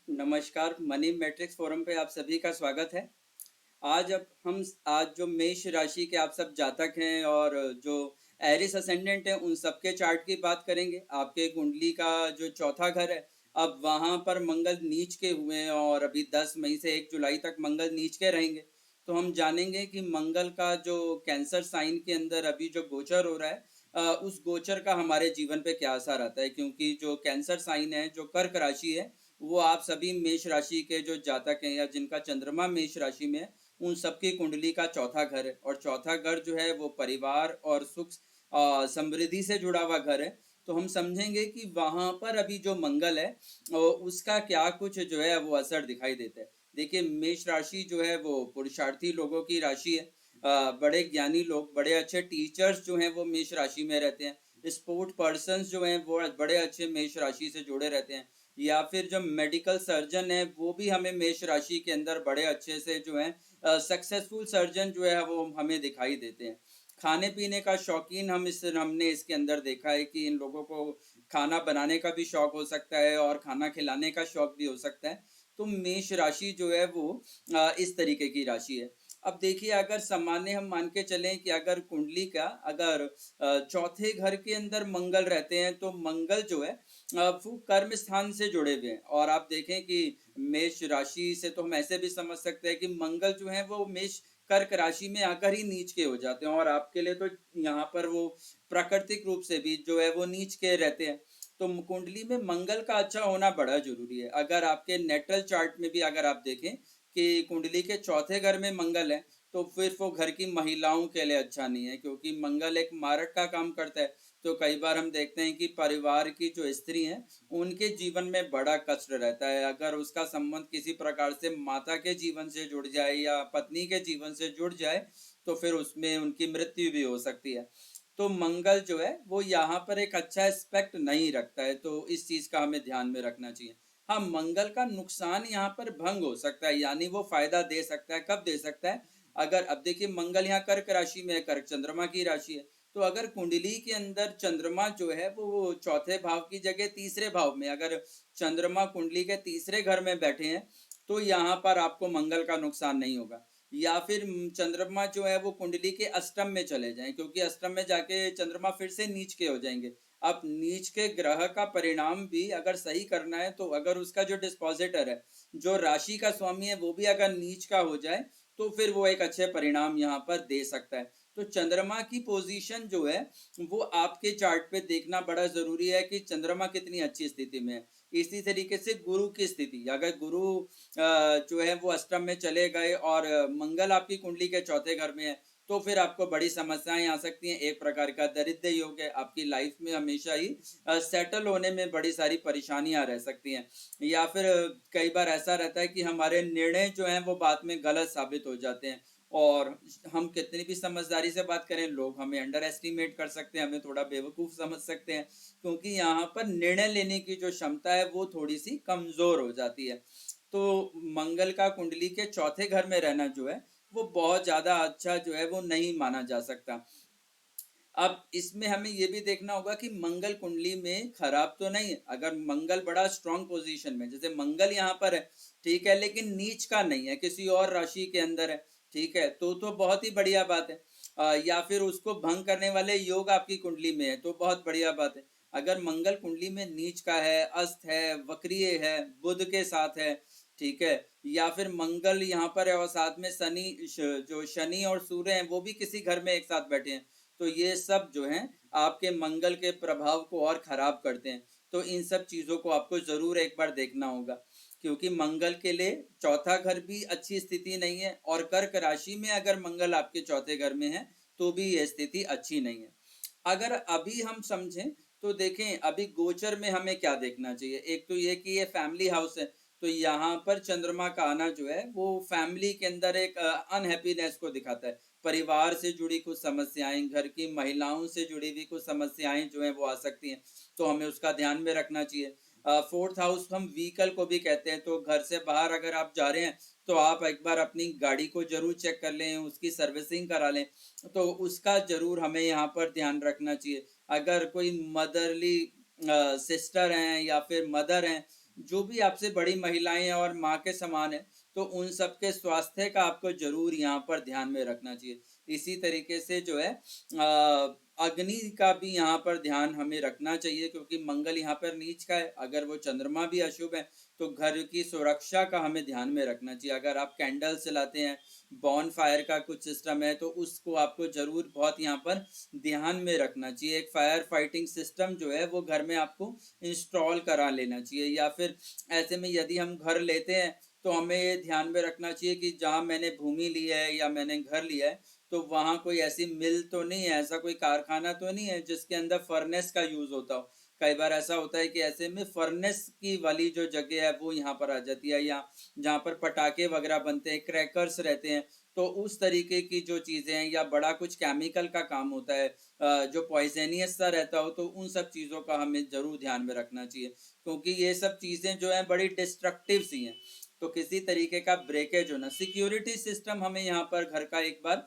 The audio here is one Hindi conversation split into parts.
नमस्कार, मनी मैट्रिक्स फोरम पे आप सभी का स्वागत है। आज जो मेष राशि के आप सब जातक हैं और जो एरिस असेंडेंट हैं उन सबके चार्ट की बात करेंगे। आपके कुंडली का जो चौथा घर है, अब वहाँ पर मंगल नीच के हुए हैं और अभी 10 मई से 1 जुलाई तक मंगल नीच के रहेंगे। तो हम जानेंगे कि मंगल का जो कैंसर साइन के अंदर अभी जो गोचर हो रहा है, उस गोचर का हमारे जीवन पे क्या असर आता है, क्योंकि जो कैंसर साइन है, जो कर्क राशि है, वो आप सभी मेष राशि के जो जातक हैं या जिनका चंद्रमा मेष राशि में है, उन सबकी कुंडली का चौथा घर है। और चौथा घर जो है वो परिवार और सुख समृद्धि से जुड़ा हुआ घर है। तो हम समझेंगे कि वहां पर अभी जो मंगल है उसका क्या कुछ जो है वो असर दिखाई देता है। देखिए, मेष राशि जो है वो पुरुषार्थी लोगों की राशि है। बड़े ज्ञानी लोग, बड़े अच्छे टीचर्स जो हैं वो मेष राशि में रहते हैं। स्पोर्ट पर्सन्स जो हैं वो बड़े अच्छे मेष राशि से जुड़े रहते हैं। या फिर जो मेडिकल सर्जन है वो भी हमें मेष राशि के अंदर बड़े अच्छे से जो है सक्सेसफुल सर्जन जो है वो हमें दिखाई देते हैं। खाने पीने का शौकीन हमने इसके अंदर देखा है कि इन लोगों को खाना बनाने का भी शौक हो सकता है और खाना खिलाने का शौक भी हो सकता है। तो मेष राशि जो है वो इस तरीके की राशि है। अब देखिए, अगर सामान्य हम मान के चलें कि अगर कुंडली का अगर चौथे घर के अंदर मंगल रहते हैं तो मंगल जो है वो कर्म स्थान से जुड़े हुए हैं। और आप देखें कि मेष राशि से तो हम ऐसे भी समझ सकते हैं कि मंगल जो है वो मेष कर्क राशि में आकर ही नीच के हो जाते हैं, और आपके लिए तो यहाँ पर वो प्राकृतिक रूप से भी जो है वो नीच के रहते हैं। तो कुंडली में मंगल का अच्छा होना बड़ा जरूरी है। अगर आपके नेटल चार्ट में भी अगर आप देखें कि कुंडली के चौथे घर में मंगल है, तो फिर वो घर की महिलाओं के लिए अच्छा नहीं है, क्योंकि मंगल एक मारक का काम करता है। तो कई बार हम देखते हैं कि परिवार की जो स्त्री हैं उनके जीवन में बड़ा कष्ट रहता है। अगर उसका संबंध किसी प्रकार से माता के जीवन से जुड़ जाए या पत्नी के जीवन से जुड़ जाए, तो फिर उसमें उनकी मृत्यु भी हो सकती है। तो मंगल जो है वो यहाँ पर एक अच्छा एस्पेक्ट नहीं रखता है, तो इस चीज का हमें ध्यान में रखना चाहिए। हाँ, मंगल का नुकसान यहाँ पर भंग हो सकता है, यानी वो फायदा दे सकता है। कब दे सकता है? अगर अब देखिए, मंगल यहाँ कर्क राशि में है, कर्क चंद्रमा की राशि है। तो अगर कुंडली के अंदर चंद्रमा जो है वो चौथे भाव की जगह तीसरे भाव में, अगर चंद्रमा कुंडली के तीसरे घर में बैठे हैं, तो यहाँ पर आपको मंगल का नुकसान नहीं होगा। या फिर चंद्रमा जो है वो कुंडली के अष्टम में चले जाएं, क्योंकि अष्टम में जाके चंद्रमा फिर से नीच के हो जाएंगे। अब नीच के ग्रह का परिणाम भी अगर सही करना है, तो अगर उसका जो डिस्पोजिटर है, जो राशि का स्वामी है, वो भी अगर नीच का हो जाए, तो फिर वो एक अच्छे परिणाम यहाँ पर दे सकता है। तो चंद्रमा की पोजीशन जो है वो आपके चार्ट पे देखना बड़ा जरूरी है कि चंद्रमा कितनी अच्छी स्थिति में है। इसी तरीके से गुरु की स्थिति, अगर गुरु जो है वो अष्टम में चले गए और मंगल आपकी कुंडली के चौथे घर में है, तो फिर आपको बड़ी समस्याएं आ सकती हैं। एक प्रकार का दरिद्र योग है, आपकी लाइफ में हमेशा ही सेटल होने में बड़ी सारी परेशानियां रह सकती हैं। या फिर कई बार ऐसा रहता है कि हमारे निर्णय जो हैं वो बाद में गलत साबित हो जाते हैं, और हम कितनी भी समझदारी से बात करें, लोग हमें अंडर एस्टिमेट कर सकते हैं, हमें थोड़ा बेवकूफ समझ सकते हैं, क्योंकि यहाँ पर निर्णय लेने की जो क्षमता है वो थोड़ी सी कमजोर हो जाती है। तो मंगल का कुंडली के चौथे घर में रहना जो है वो बहुत ज्यादा अच्छा जो है वो नहीं माना जा सकता। अब इसमें हमें ये भी देखना होगा कि मंगल कुंडली में खराब तो नहीं है। अगर मंगल बड़ा स्ट्रांग पोजीशन में, जैसे मंगल यहाँ पर है, ठीक है, लेकिन नीच का नहीं है, किसी और राशि के अंदर है, ठीक है, तो बहुत ही बढ़िया बात है। या फिर उसको भंग करने वाले योग आपकी कुंडली में है, तो बहुत बढ़िया बात है। अगर मंगल कुंडली में नीच का है, अस्त है, वक्रीय है, बुध के साथ है, ठीक है, या फिर मंगल यहाँ पर है और साथ में जो शनि और सूर्य हैं वो भी किसी घर में एक साथ बैठे हैं, तो ये सब जो है आपके मंगल के प्रभाव को और खराब करते हैं। तो इन सब चीजों को आपको जरूर एक बार देखना होगा, क्योंकि मंगल के लिए चौथा घर भी अच्छी स्थिति नहीं है, और कर्क राशि में अगर मंगल आपके चौथे घर में है तो भी यह स्थिति अच्छी नहीं है। अगर अभी हम समझें तो देखें, अभी गोचर में हमें क्या देखना चाहिए। एक तो ये कि ये फैमिली हाउस है, तो यहाँ पर चंद्रमा का आना जो है वो फैमिली के अंदर एक अनहैप्पीनेस को दिखाता है। परिवार से जुड़ी कुछ समस्याएं, घर की महिलाओं से जुड़ी हुई कुछ समस्याएं जो है वो आ सकती हैं, तो हमें उसका ध्यान में रखना चाहिए। फोर्थ हाउस हम व्हीकल को भी कहते हैं, तो घर से बाहर अगर आप जा रहे हैं तो आप एक बार अपनी गाड़ी को जरूर चेक कर लें, उसकी सर्विसिंग करा लें, तो उसका जरूर हमें यहाँ पर ध्यान रखना चाहिए। अगर कोई मदरली सिस्टर हैं या फिर मदर हैं जो भी आपसे बड़ी महिलाएं हैं और माँ के समान है, तो उन सबके स्वास्थ्य का आपको जरूर यहाँ पर ध्यान में रखना चाहिए। इसी तरीके से जो है अग्नि का भी यहाँ पर ध्यान हमें रखना चाहिए, क्योंकि मंगल यहाँ पर नीच का है। अगर वो चंद्रमा भी अशुभ है तो घर की सुरक्षा का हमें ध्यान में रखना चाहिए। अगर आप कैंडल जलाते हैं, बॉन फायर का कुछ सिस्टम है, तो उसको आपको जरूर बहुत यहाँ पर ध्यान में रखना चाहिए। एक फायर फाइटिंग सिस्टम जो है वो घर में आपको इंस्टॉल करा लेना चाहिए। या फिर ऐसे में यदि हम घर लेते हैं तो हमें ये ध्यान में रखना चाहिए कि जहाँ मैंने भूमि ली है या मैंने घर लिया है, तो वहाँ कोई ऐसी मिल तो नहीं है, ऐसा कोई कारखाना तो नहीं है जिसके अंदर फर्नेस का यूज होता हो। कई बार ऐसा होता है कि ऐसे में फर्नेस की वाली जो जगह है वो यहाँ पर आ जाती है, या जहाँ पर पटाखे वगैरह बनते हैं, क्रैकर्स रहते हैं, तो उस तरीके की जो चीज़ें हैं या बड़ा कुछ केमिकल का काम होता है जो पॉइजनियस सा रहता हो, तो उन सब चीज़ों का हमें जरूर ध्यान में रखना चाहिए, क्योंकि ये सब चीज़ें जो हैं बड़ी डिस्ट्रक्टिव सी हैं। तो किसी तरीके का ब्रेकेज होना, सिक्योरिटी सिस्टम हमें यहाँ पर घर का एक बार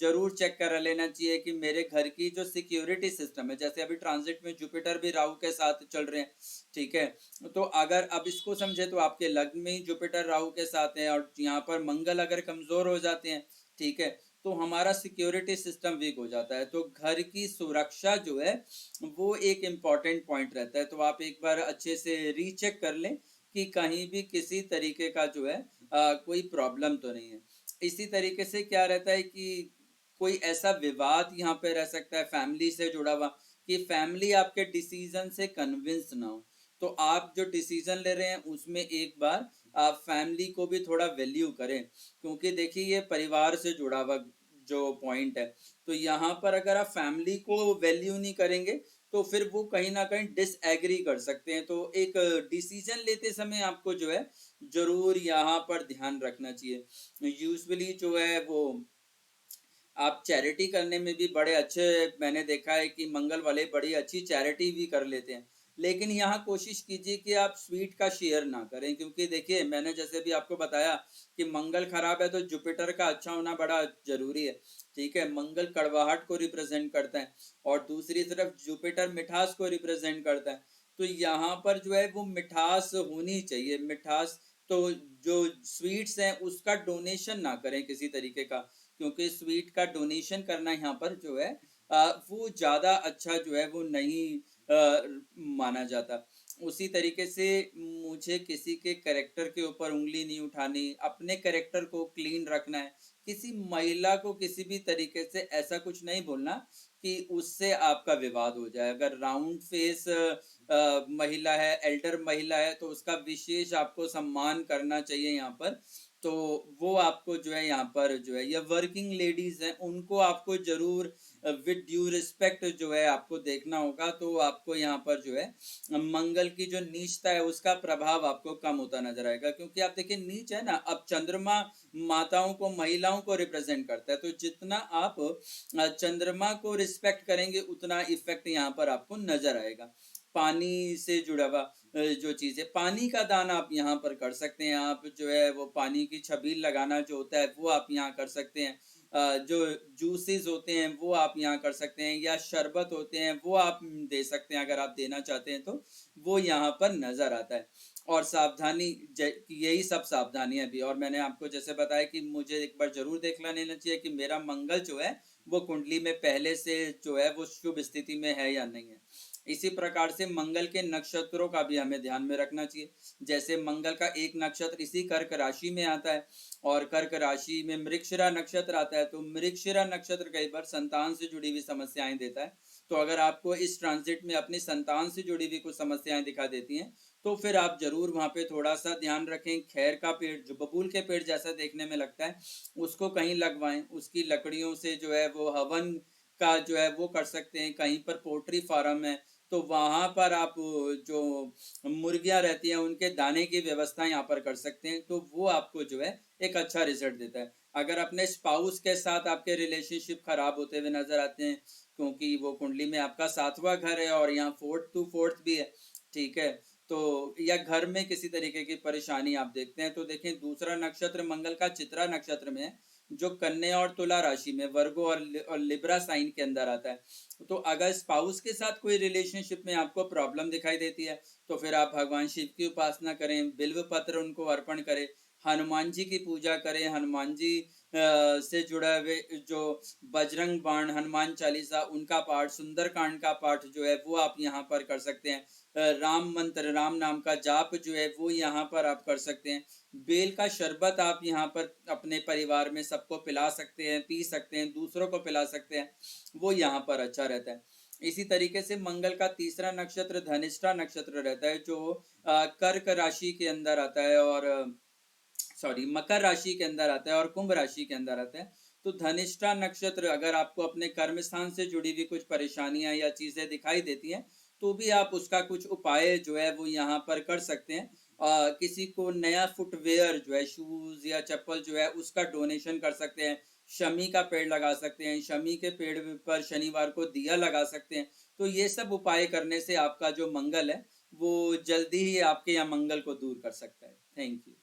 जरूर चेक कर लेना चाहिए कि मेरे घर की जो सिक्योरिटी सिस्टम है, जैसे अभी ट्रांजिट में जुपिटर भी राहु के साथ चल रहे हैं, ठीक है, तो अगर अब इसको समझे तो आपके लग्न में ही जुपिटर राहु के साथ है और यहाँ पर मंगल अगर कमजोर हो जाते हैं, ठीक है, तो हमारा सिक्योरिटी सिस्टम वीक हो जाता है। तो घर की सुरक्षा जो है वो एक इम्पॉर्टेंट पॉइंट रहता है। तो आप एक बार अच्छे से रीचेक कर लें कि कहीं भी किसी तरीके का जो है कोई प्रॉब्लम तो नहीं है। इसी तरीके से क्या रहता है कि कोई ऐसा विवाद यहाँ पे रह सकता है फैमिली से जुड़ा हुआ, कि फैमिली आपके डिसीजन से कन्विंस ना हो। तो आप जो डिसीजन ले रहे हैं उसमें एक बार आप फैमिली को भी थोड़ा वैल्यू करें, क्योंकि देखिए ये परिवार से जुड़ा हुआ जो पॉइंट है। तो यहाँ पर अगर आप फैमिली को वैल्यू नहीं करेंगे तो फिर वो कहीं ना कहीं डिसएग्री कर सकते हैं। तो एक डिसीजन लेते समय आपको जो है जरूर यहाँ पर ध्यान रखना चाहिए। यूजुअली जो है वो आप चैरिटी करने में भी बड़े अच्छे, मैंने देखा है कि मंगल वाले बड़ी अच्छी चैरिटी भी कर लेते हैं। लेकिन यहाँ कोशिश कीजिए कि आप स्वीट का शेयर ना करें, क्योंकि देखिए मैंने जैसे भी आपको बताया कि मंगल खराब है तो जुपिटर का अच्छा होना बड़ा जरूरी है, ठीक है। मंगल कड़वाहट को रिप्रेजेंट करता है और दूसरी तरफ जुपिटर मिठास को रिप्रेजेंट करता है। तो यहाँ पर जो है वो मिठास होनी चाहिए, मिठास। तो जो स्वीट्स हैं उसका डोनेशन ना करें किसी तरीके का, क्योंकि स्वीट का डोनेशन करना यहाँ पर जो है वो ज़्यादा अच्छा जो है वो नहीं माना जाता। उसी तरीके से मुझे किसी के कैरेक्टर के ऊपर उंगली नहीं उठानी, अपने कैरेक्टर को क्लीन रखना है। किसी महिला को किसी भी तरीके से ऐसा कुछ नहीं बोलना कि उससे आपका विवाद हो जाए। अगर राउंड फेस महिला है, एल्डर महिला है, तो उसका विशेष आपको सम्मान करना चाहिए यहाँ पर। तो वो आपको जो है यहाँ पर जो है, या वर्किंग लेडीज हैं उनको आपको जरूर विद ड्यू रिस्पेक्ट जो है आपको देखना होगा। तो आपको यहाँ पर जो है मंगल की जो नीचता है उसका प्रभाव आपको कम होता नजर आएगा, क्योंकि आप देखिए नीच है ना, अब चंद्रमा माताओं को, महिलाओं को रिप्रेजेंट करता है। तो जितना आप चंद्रमा को रिस्पेक्ट करेंगे उतना इफेक्ट यहाँ पर आपको नजर आएगा। पानी से जुड़ा हुआ जो चीज़ है, पानी का दान आप यहाँ पर कर सकते हैं। आप जो है वो पानी की छबील लगाना जो होता है वो आप यहाँ कर सकते हैं। जो जूसेस होते हैं वो आप यहाँ कर सकते हैं, या शरबत होते हैं वो आप दे सकते हैं अगर आप देना चाहते हैं तो। वो यहाँ पर नजर आता है। और सावधानी, यही सब सावधानियां भी, और मैंने आपको जैसे बताया कि मुझे एक बार जरूर देख लेना चाहिए कि मेरा मंगल जो है वो कुंडली में पहले से जो है वो शुभ स्थिति में है या नहीं है। इसी प्रकार से मंगल के नक्षत्रों का भी हमें ध्यान में रखना चाहिए। जैसे मंगल का एक नक्षत्र इसी कर्क राशि में आता है और कर्क राशि में मृगशिरा नक्षत्र आता है। तो मृगशिरा नक्षत्र कई बार संतान से जुड़ी हुई समस्याएं देता है। तो अगर आपको इस ट्रांजिट में अपनी संतान से जुड़ी हुई कुछ समस्याएं दिखा देती हैं तो फिर आप जरूर वहां पे थोड़ा सा ध्यान रखें। खैर का पेड़, जो बबूल के पेड़ जैसा देखने में लगता है, उसको कहीं लगवाएं। उसकी लकड़ियों से जो है वो हवन का जो है वो कर सकते हैं। कहीं पर पोल्ट्री फार्म है तो वहां पर आप जो मुर्गियां रहती हैं उनके दाने की व्यवस्था यहाँ पर कर सकते हैं। तो वो आपको जो है एक अच्छा रिजल्ट देता है। अगर अपने स्पाउस के साथ आपके रिलेशनशिप खराब होते हुए नजर आते हैं, क्योंकि वो कुंडली में आपका 7वां घर है और यहाँ 4th to 4th भी है, ठीक है, तो या घर में किसी तरीके की परेशानी आप देखते हैं, तो देखें दूसरा नक्षत्र मंगल का चित्रा नक्षत्र में है, जो कन्या और तुला राशि में वर्गो और लिब्रा साइन के अंदर आता है। तो अगर स्पाउस के साथ कोई रिलेशनशिप में आपको प्रॉब्लम दिखाई देती है, तो फिर आप भगवान शिव की उपासना करें, बिल्व पत्र उनको अर्पण करें, हनुमान जी की पूजा करें, हनुमान जी से जुड़ा हुए जो बजरंग बाण, हनुमान चालीसा, उनका पाठ, सुंदरकांड का पाठ जो है वो आप यहाँ पर कर सकते हैं। राम मंत्र, राम नाम का जाप जो है वो यहाँ पर आप कर सकते हैं। बेल का शरबत आप यहाँ पर अपने परिवार में सबको पिला सकते हैं, पी सकते हैं, दूसरों को पिला सकते हैं, वो यहाँ पर अच्छा रहता है। इसी तरीके से मंगल का तीसरा नक्षत्र धनिष्ठा नक्षत्र रहता है, जो कर्क राशि के अंदर आता है और सॉरी मकर राशि के अंदर आता है और कुंभ राशि के अंदर आता है। तो धनिष्ठा नक्षत्र अगर आपको अपने कर्म स्थान से जुड़ी हुई कुछ परेशानियां या चीजें दिखाई देती हैं, तो भी आप उसका कुछ उपाय जो है वो यहाँ पर कर सकते हैं। किसी को नया फुटवेयर जो है, शूज या चप्पल जो है, उसका डोनेशन कर सकते हैं। शमी का पेड़ लगा सकते हैं, शमी के पेड़ पर शनिवार को दिया लगा सकते हैं। तो ये सब उपाय करने से आपका जो मंगल है वो जल्दी ही आपके यहाँ मंगल को दूर कर सकता है। Thank you.